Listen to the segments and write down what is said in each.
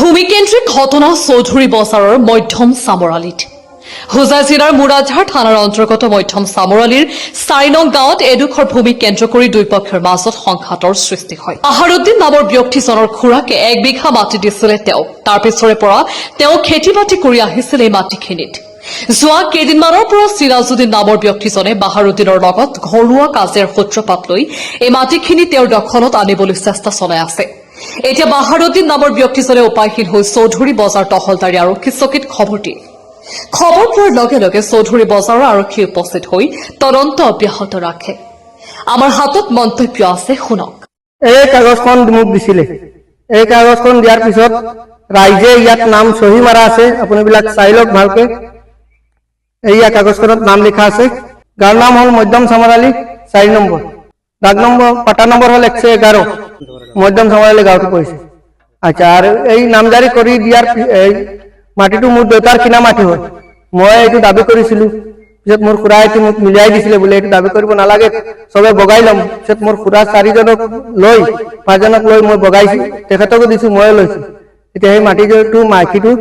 ভূমিকেন্দ্ৰিক ঘটনা চৌধুৰী বজাৰৰ মধ্যম চামৰালীত হোজাই জিলাৰ মুৰাঝাৰ থানাৰ অন্তৰ্গত মধ্যম চামৰালীৰ ৪ নং গাঁৱত এডোখৰ ভূমি কেন্দ্ৰ কৰি দুই পক্ষৰ মাজত সংঘাতৰ সৃষ্টি হয়। আহাৰুদ্দিন নামৰ ব্যক্তিজনৰ খুৰাকে ১ বিঘা মাটি দিছিলে তেওঁ। তাৰ পিছৰে পৰা তেওঁ খেতি বাতি কৰি আহিছিল এই মাটিখিনিত। যোৱা কেইদিনমানৰ পৰা চিৰাজুদ্দিন নামৰ ব্যক্তিজনে বাহাৰুদ্দিনৰ লগত ঘৰুৱা কাজিয়াৰ সূত্ৰপাত লৈ এই মাটিখিনি তেওঁৰ দখলত আনিবলৈ চেষ্টা চলাই আছে। এতিয়া বাহাৰুদ্দিন নামৰ ব্যক্তিজনে উপায়হীন হৈ চৌধুৰী বজাৰ তহলদাৰী আৰক্ষী চকীত খবৰ দিয়ে। খবৰ পোৱাৰ লগে লগে চৌধুৰী বজাৰৰ আৰক্ষী উপস্থিত হৈ তদন্ত অব্যাহত ৰাখে। আমাৰ হাতত মন্তব্য আছে, শুনক। এই কাগজখন মোক দিছিলে। এই কাগজখন দিয়াৰ পিছত ৰাইজে ইয়াত নাম চহী মাৰা আছে, আপোনাবিলাক চাই লওক ভালকে। এইয়া কাগজখনত নাম লিখা আছে। গাঁৱৰ নাম হ'ল মধ্যম চামৰালী ৪ নম্বৰ। ডাক নম্বৰ পাটা নম্বৰ হ'ল ১১১। মধ্যম চামৰালী গাঁৱটো পৰিছে। আচ্ছা, আৰু এই নামজাৰি কৰি দিয়াৰ মাটিটো মোৰ দেউতাৰ কিনা মাটি হয়। মই এইটো দাবী কৰিছিলো, পিছত মোৰ খুৰা এইটো মোক মিলাই দিছিলে বোলে এইটো দাবী কৰিব নালাগে, চবে বগাই ল'ম। পিছত মোৰ খুৰা ৪জনক লৈ ৫জনক লৈ মই বগাইছো, তেখেতকো দিছো, ময়ো লৈছো। এতিয়া সেই মাটিটো মাইকীটো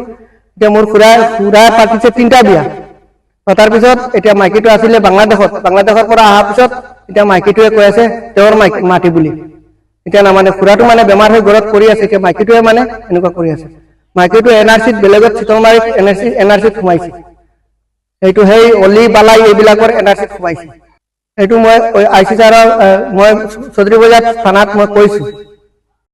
এতিয়া মোৰ খুৰাই পাতিছে ৩টা বিয়া। তাৰপিছত এতিয়া মাইকীটো আছিলে বাংলাদেশৰ পৰা অহাৰ পিছত এতিয়া মাইকীটোৱে কৈ আছে তেওঁৰ মাটি বুলি। এতিয়া মানে খুৰাটো মানে বেমাৰ হৈ ঘৰত পৰি আছে, এতিয়া মাইকীটোৱে মানে এনেকুৱা কৰি আছে। মাইকীটো NRCত বেলেগত চিতলমাৰীত NRCত সোমাইছে। এইটো সেই অলি বালাই এইবিলাকৰ NRCত সোমাইছে। এইটো মই IC ছাৰৰ মই চৌধুৰী বজাৰ থানাত মই কৈছো।